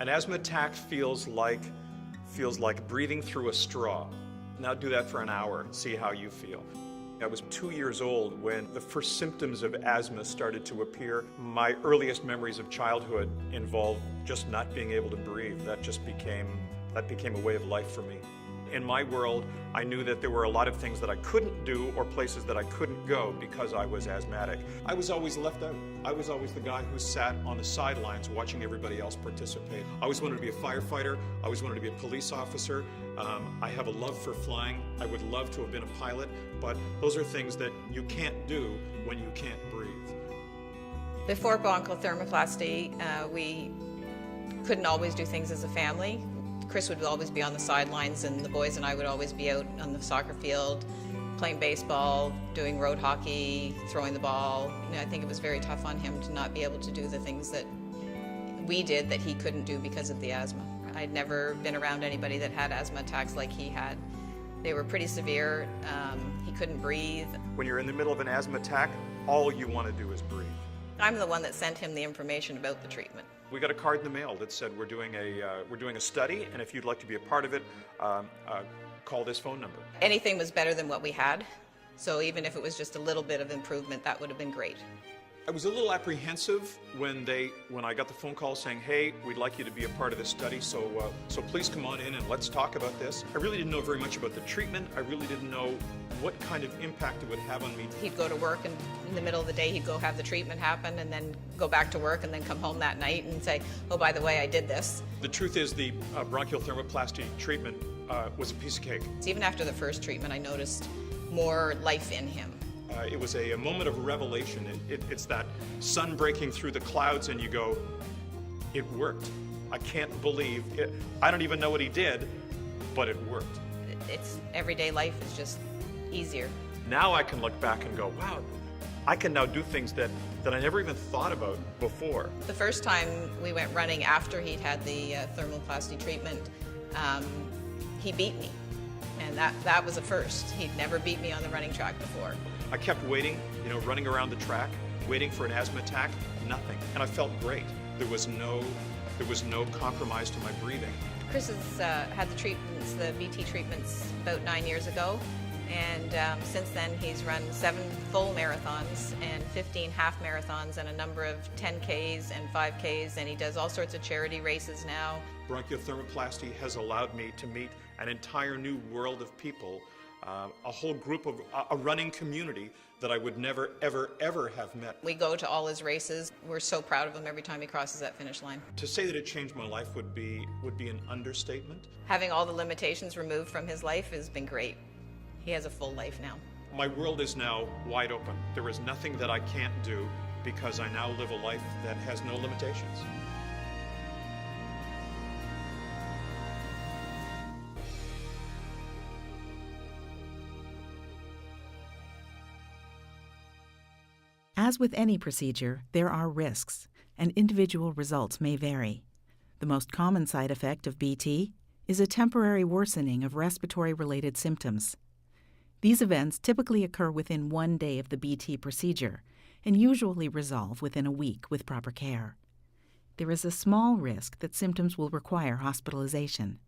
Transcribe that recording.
An asthma attack feels like breathing through a straw. Now do that for an hour and see how you feel. I was 2 years old when the first symptoms of asthma started to appear. My earliest memories of childhood involved just not being able to breathe. That became a way of life for me. In my world, I knew that there were a lot of things that I couldn't do or places that I couldn't go because I was asthmatic. I was always left out. I was always the guy who sat on the sidelines watching everybody else participate. I always wanted to be a firefighter. I always wanted to be a police officer. I have a love for flying. I would love to have been a pilot, but those are things that you can't do when you can't breathe. Before bronchial thermoplasty, we couldn't always do things as a family. Chris would always be on the sidelines, and the boys and I would always be out on the soccer field, playing baseball, doing road hockey, throwing the ball. I think it was very tough on him to not be able to do the things that we did that he couldn't do because of the asthma. I'd never been around anybody that had asthma attacks like he had. They were pretty severe. He couldn't breathe. When you're in the middle of an asthma attack, all you want to do is breathe. I'm the one that sent him the information about the treatment. We got a card in the mail that said we're doing a study, and if you'd like to be a part of it, call this phone number. Anything was better than what we had, so even if it was just a little bit of improvement, that would have been great. I was a little apprehensive when I got the phone call saying, hey, we'd like you to be a part of this study, so please come on in and let's talk about this. I really didn't know very much about the treatment. I really didn't know what kind of impact it would have on me. He'd go to work, and in the middle of the day he'd go have the treatment happen and then go back to work and then come home that night and say, oh, by the way, I did this. The truth is the bronchial thermoplasty treatment was a piece of cake. Even after the first treatment, I noticed more life in him. It was a moment of revelation. It's that sun breaking through the clouds and you go, it worked. I can't believe it. I don't even know what he did, but it worked. It's everyday life is just easier. Now I can look back and go, wow, I can now do things that I never even thought about before. The first time we went running after he'd had the thermoplasty treatment, he beat me. And that was a first. He'd never beat me on the running track before. I kept waiting, running around the track, waiting for an asthma attack, nothing. And I felt great. There was no compromise to my breathing. Chris has had the treatments, the BT treatments, about 9 years ago. And since then, he's run 7 full marathons and 15 half marathons and a number of 10Ks and 5Ks, and he does all sorts of charity races now. Bronchial thermoplasty has allowed me to meet an entire new world of people, a whole group of a running community that I would never, ever, ever have met. We go to all his races. We're so proud of him every time he crosses that finish line. To say that it changed my life would be an understatement. Having all the limitations removed from his life has been great. He has a full life now. My world is now wide open. There is nothing that I can't do because I now live a life that has no limitations. As with any procedure, there are risks, and individual results may vary. The most common side effect of BT is a temporary worsening of respiratory-related symptoms. These events typically occur within 1 day of the BT procedure and usually resolve within a week with proper care. There is a small risk that symptoms will require hospitalization.